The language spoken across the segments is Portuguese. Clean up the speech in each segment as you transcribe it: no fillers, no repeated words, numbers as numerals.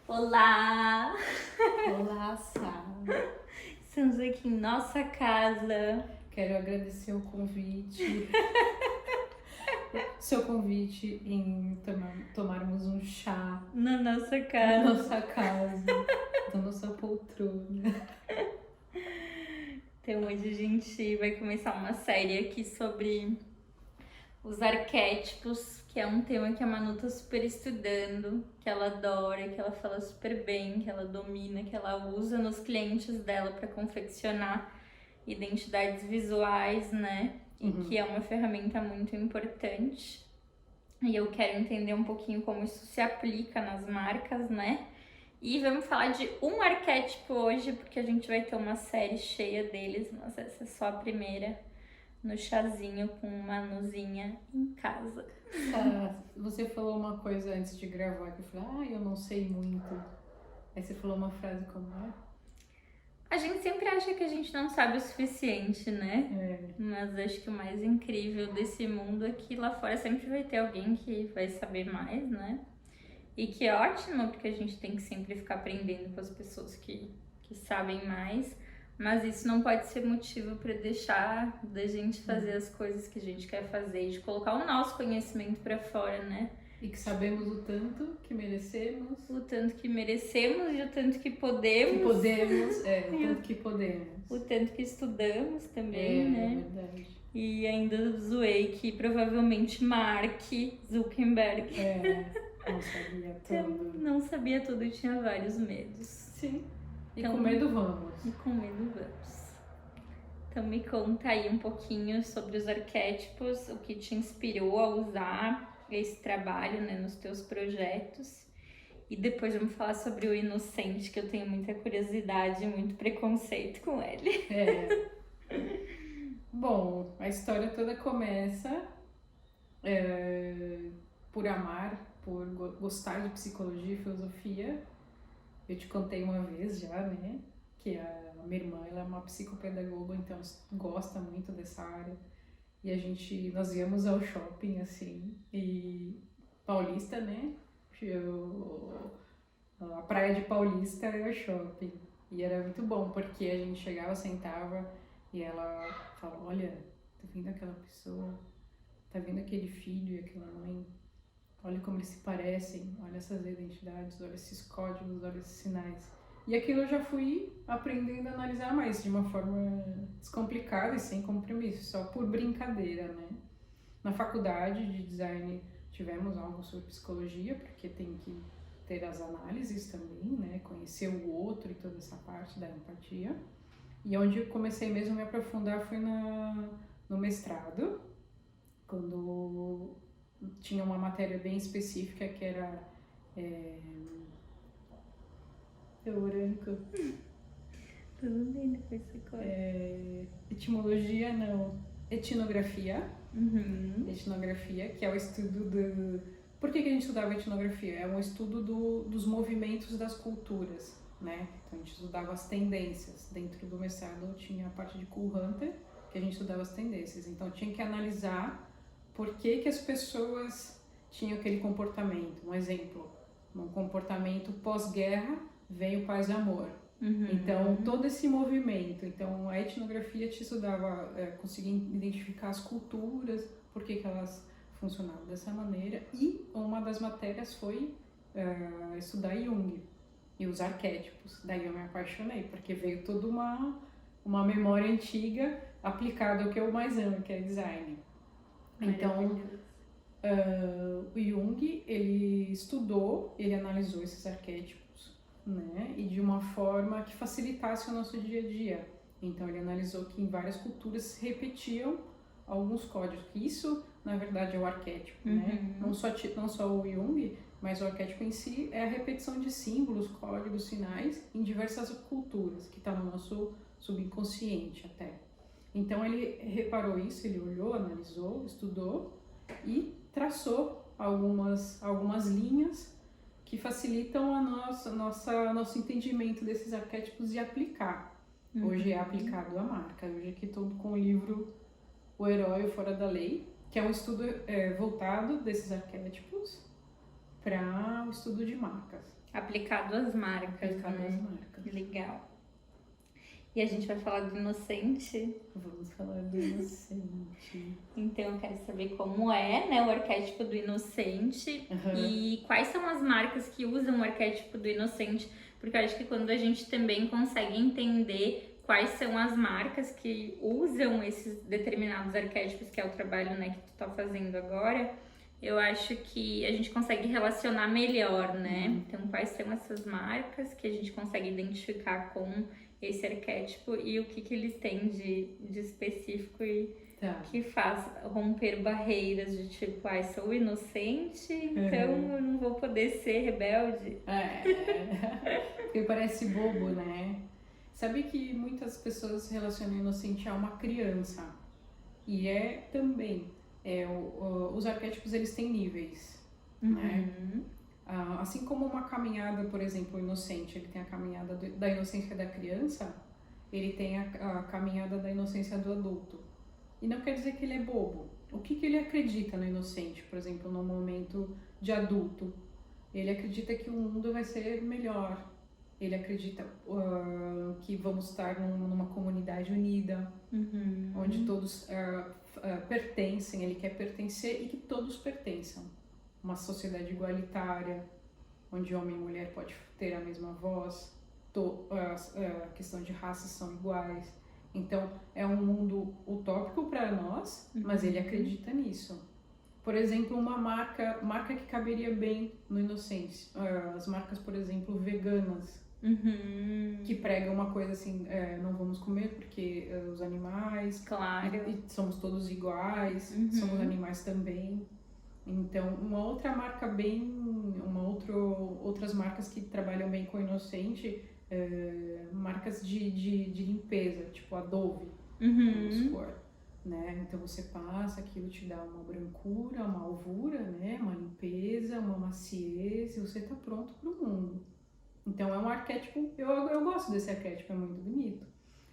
Olá! Olá, Sá. Estamos aqui em nossa casa. Quero agradecer o convite. Seu convite em tomarmos um chá Na nossa na casa. nossa casa, da nossa poltrona. Então hoje a gente vai começar uma série aqui sobre os arquétipos, que é um tema que a Manu tá super estudando, que ela adora, que ela fala super bem, que ela domina, que ela usa nos clientes dela para confeccionar identidades visuais, né? E que é uma ferramenta muito importante. E eu quero entender um pouquinho como isso se aplica nas marcas, né? E vamos falar de um arquétipo hoje, porque a gente vai ter uma série cheia deles, mas essa é só a primeira, no chazinho com uma Manuzinha em casa. Sá, você falou uma coisa antes de gravar que eu falei, eu não sei muito. Aí você falou uma frase como A gente sempre acha que a gente não sabe o suficiente, né? Mas acho que o mais incrível desse mundo é que lá fora sempre vai ter alguém que vai saber mais, né? E que é ótimo, porque a gente tem que sempre ficar aprendendo com as pessoas que sabem mais. Mas isso não pode ser motivo para deixar da gente fazer as coisas que a gente quer fazer, de colocar o nosso conhecimento para fora, né? E que sabemos o tanto que merecemos. O tanto que merecemos e o tanto que podemos. Que podemos, o tanto que podemos. O tanto que estudamos também, É né? verdade. E ainda zoei que provavelmente Mark Zuckerberg Não sabia tudo. não sabia tudo e tinha vários medos. Sim. E Então, com medo vamos. E com medo vamos. Então me conta aí um pouquinho sobre os arquétipos, o que te inspirou a usar esse trabalho, né, nos teus projetos. E depois vamos falar sobre o inocente, que eu tenho muita curiosidade e muito preconceito com ele. Bom, a história toda começa por amar, por gostar de psicologia e filosofia. Eu te contei uma vez já, né? Que a minha irmã, ela é uma psicopedagoga, então gosta muito dessa área. E nós íamos ao shopping, assim, e Paulista, né? A praia de Paulista é o shopping. E era muito bom, porque a gente chegava, sentava e ela falava, olha, tá vendo aquela pessoa? Tá vendo aquele filho e aquela mãe? Olha como eles se parecem, olha essas identidades, olha esses códigos, olha esses sinais. E aquilo eu já fui aprendendo a analisar mais, de uma forma descomplicada e sem compromisso, só por brincadeira, né? Na faculdade de design tivemos algo sobre psicologia, porque tem que ter as análises também, né? Conhecer o outro e toda essa parte da empatia. E onde eu comecei mesmo a me aprofundar foi no mestrado, quando tinha uma matéria bem específica que era Tudo bem, depois você corta. etimologia, não, etnografia. Etnografia, que é o estudo do... Por que a gente estudava etnografia? É um estudo dos movimentos das culturas, né? Então a gente estudava as tendências. Dentro do mestrado tinha a parte de Cool Hunter, que a gente estudava as tendências. Então tinha que analisar por que as pessoas tinham aquele comportamento. Um exemplo, um comportamento pós-guerra veio paz e amor. Então, todo esse movimento, então a etnografia te estudava, conseguia identificar as culturas, por que elas funcionavam dessa maneira, e uma das matérias foi estudar Jung e os arquétipos. Daí eu me apaixonei, porque veio toda uma memória antiga aplicada ao que eu mais amo, que é design. Então, o Jung, ele estudou, ele analisou esses arquétipos, né? E de uma forma que facilitasse o nosso dia a dia. Então ele analisou que em várias culturas se repetiam alguns códigos. Isso, na verdade, é o arquétipo, né? Não só o Jung, mas o arquétipo em si é a repetição de símbolos, códigos, sinais em diversas culturas, que está no nosso subconsciente até. Então ele reparou isso, ele olhou, analisou, estudou e traçou algumas linhas que facilitam nosso entendimento desses arquétipos e aplicar. Hoje é aplicado à marca. Hoje aqui estou com o livro O Herói ou Fora da Lei, que é um estudo voltado desses arquétipos para o estudo de marcas. Aplicado às marcas, Aplicado né? às marcas. Legal. E a gente vai falar do inocente. Vamos falar do inocente. Então eu quero saber como é, né, o arquétipo do inocente e quais são as marcas que usam o arquétipo do inocente, porque eu acho que quando a gente também consegue entender quais são as marcas que usam esses determinados arquétipos, que é o trabalho, né, que tu tá fazendo agora, eu acho que a gente consegue relacionar melhor, né? Então, quais são essas marcas que a gente consegue identificar com esse arquétipo e o que eles têm de específico e que faz romper barreiras de tipo, ai, sou inocente, então eu não vou poder ser rebelde. Porque parece bobo, né? Sabe que muitas pessoas relacionam inocente a uma criança. E é também. Os arquétipos, eles têm níveis, né? Assim como uma caminhada, por exemplo, o inocente, ele tem a caminhada da inocência da criança, ele tem a caminhada da inocência do adulto. E não quer dizer que ele é bobo. O que ele acredita no inocente, por exemplo, no momento de adulto? Ele acredita que o mundo vai ser melhor. Ele acredita que vamos estar numa comunidade unida, onde todos pertencem, ele quer pertencer e que todos pertençam. Uma sociedade igualitária, onde homem e mulher pode ter a mesma voz, a questão de raças são iguais. Então, é um mundo utópico para nós, mas ele acredita nisso. Por exemplo, uma marca que caberia bem no Inocência. As marcas, por exemplo, veganas, que pregam uma coisa assim, não vamos comer porque os animais, claro, e somos todos iguais, somos animais também. Então, uma outra marca outras marcas que trabalham bem com o inocente, marcas de limpeza, tipo Adobe, vamos supor, né? Então você passa, aquilo te dá uma brancura, uma alvura, né? Uma limpeza, uma maciez, e você tá pronto para o mundo. Então é um arquétipo, eu gosto desse arquétipo, é muito bonito.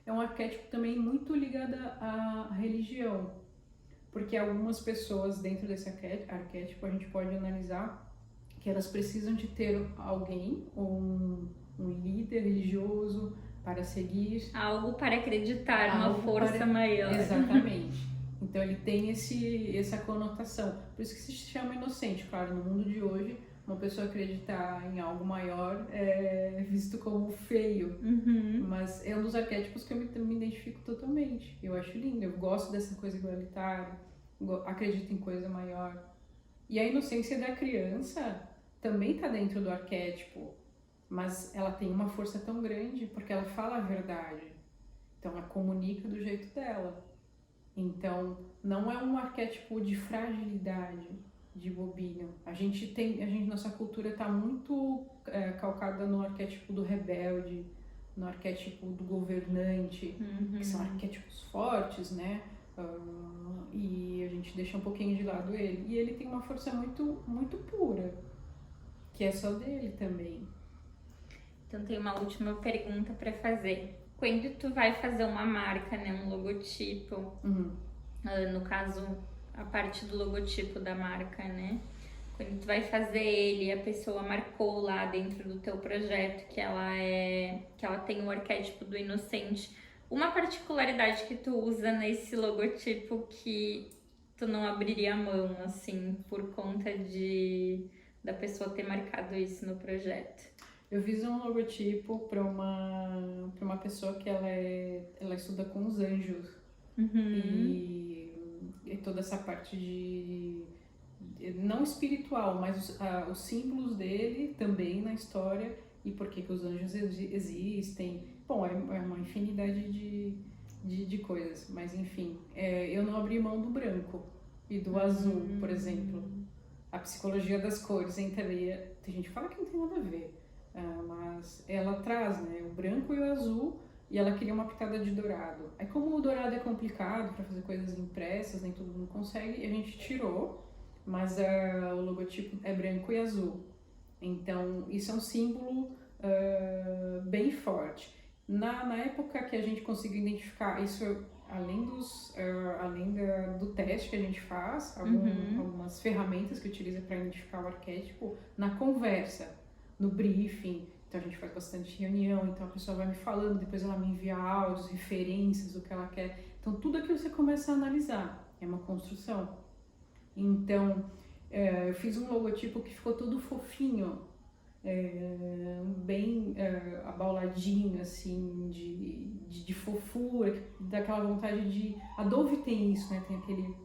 É um arquétipo também muito ligado à religião. Porque algumas pessoas dentro desse arquétipo a gente pode analisar que elas precisam de ter alguém, ou um líder religioso para seguir. Algo para acreditar, uma força maior. Exatamente. Então ele tem essa conotação. Por isso que se chama inocente. Claro, no mundo de hoje, uma pessoa acreditar em algo maior é visto como feio. Mas é um dos arquétipos que eu me identifico totalmente. Eu acho lindo, eu gosto dessa coisa igualitária, acredito em coisa maior. E a inocência da criança também está dentro do arquétipo, mas ela tem uma força tão grande porque ela fala a verdade. Então ela comunica do jeito dela. Então não é um arquétipo de fragilidade, de bobinho. Nossa cultura está muito calcada no arquétipo do rebelde, no arquétipo do governante, que são arquétipos fortes, né? E a gente deixa um pouquinho de lado ele. E ele tem uma força muito, muito pura, que é só dele também. Então tem uma última pergunta para fazer. Quando tu vai fazer uma marca, né, um logotipo, no caso, a parte do logotipo da marca, né? Quando tu vai fazer ele, a pessoa marcou lá dentro do teu projeto que ela tem o arquétipo do inocente. Uma particularidade que tu usa nesse logotipo que tu não abriria a mão, assim, por conta da pessoa ter marcado isso no projeto? Eu fiz um logotipo para uma pessoa que ela estuda com os anjos. E toda essa parte não espiritual, mas os símbolos dele também na história e por que os anjos existem. Bom, é uma infinidade de coisas, mas enfim, eu não abri mão do branco e do azul, por exemplo. A psicologia das cores entraria, tem gente que fala que não tem nada a ver, mas ela traz, né, o branco e o azul, e ela queria uma pitada de dourado. Aí como o dourado é complicado para fazer coisas impressas, nem todo mundo consegue, a gente tirou, mas o logotipo é branco e azul. Então isso é um símbolo bem forte. Na época que a gente conseguiu identificar isso, além do teste que a gente faz, algumas ferramentas que utiliza para identificar o arquétipo, na conversa, no briefing. Então a gente faz bastante reunião, então a pessoa vai me falando, depois ela me envia áudios, referências, o que ela quer. Então tudo aquilo você começa a analisar, é uma construção. Então eu fiz um logotipo que ficou todo fofinho, bem abauladinho, assim, de fofura, daquela vontade de... A Dove tem isso, né? Tem aquele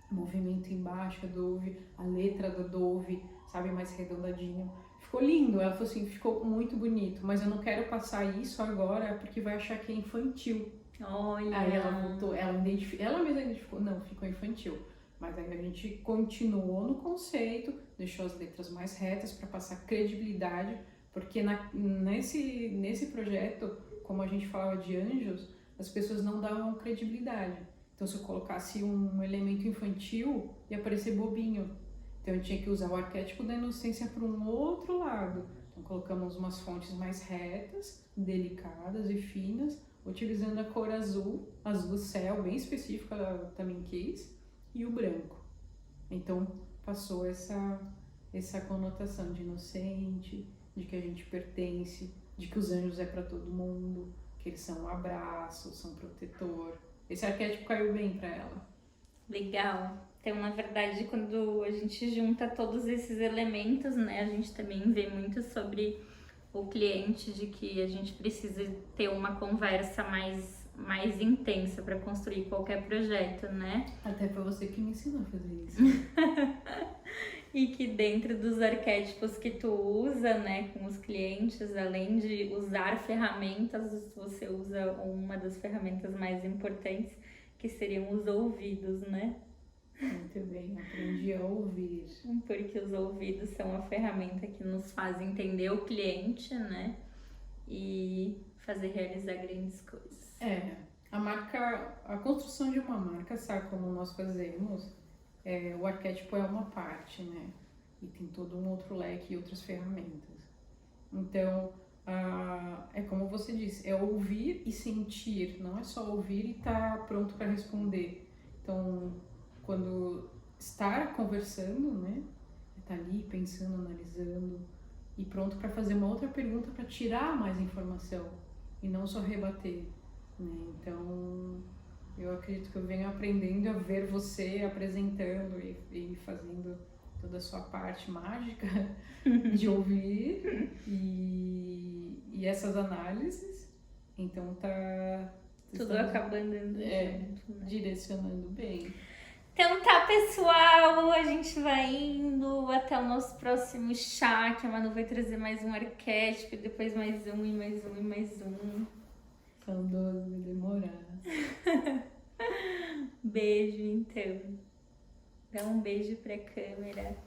movimento embaixo, a Dove, a letra da Dove, sabe, mais redondadinho. Ficou lindo, ela falou assim, ficou muito bonito, mas eu não quero passar isso agora porque vai achar que é infantil. Olha! Aí ela voltou, ela mesma identificou, não, ficou infantil. Mas aí a gente continuou no conceito, deixou as letras mais retas para passar credibilidade, porque nesse projeto, como a gente falava de anjos, as pessoas não davam credibilidade. Então, se eu colocasse um elemento infantil, ia parecer bobinho. Então, eu tinha que usar o arquétipo da inocência para um outro lado. Então, colocamos umas fontes mais retas, delicadas e finas, utilizando a cor azul, azul céu, bem específica, ela também quis, e o branco. Então, passou essa conotação de inocente, de que a gente pertence, de que os anjos é para todo mundo, que eles são um abraço, são protetor. Esse arquétipo caiu bem para ela. Legal. Então, na verdade, quando a gente junta todos esses elementos, né, a gente também vê muito sobre o cliente, de que a gente precisa ter uma conversa mais intensa para construir qualquer projeto, né? Até foi você que me ensinou a fazer isso. E que dentro dos arquétipos que tu usa, né, com os clientes, além de usar ferramentas, você usa uma das ferramentas mais importantes, que seriam os ouvidos, né? Muito bem, aprendi a ouvir. Porque os ouvidos são a ferramenta que nos faz entender o cliente, né? E fazer realizar grandes coisas. A construção de uma marca, sabe como nós fazemos? O arquétipo é uma parte, né? E tem todo um outro leque e outras ferramentas. Então, é como você disse, é ouvir e sentir, não é só ouvir e estar pronto para responder. Então, quando estar conversando, né? Tá ali pensando, analisando e pronto para fazer uma outra pergunta para tirar mais informação e não só rebater, né? Então, eu acredito que eu venho aprendendo a ver você apresentando e fazendo toda a sua parte mágica de ouvir e essas análises. Então tudo acabando junto, né? Direcionando bem. Então tá, pessoal, a gente vai indo até o nosso próximo chá, que a Manu vai trazer mais um arquétipo, depois mais um e mais um e mais um. São 12, vai demorar. Beijo, então. Dá um beijo pra câmera.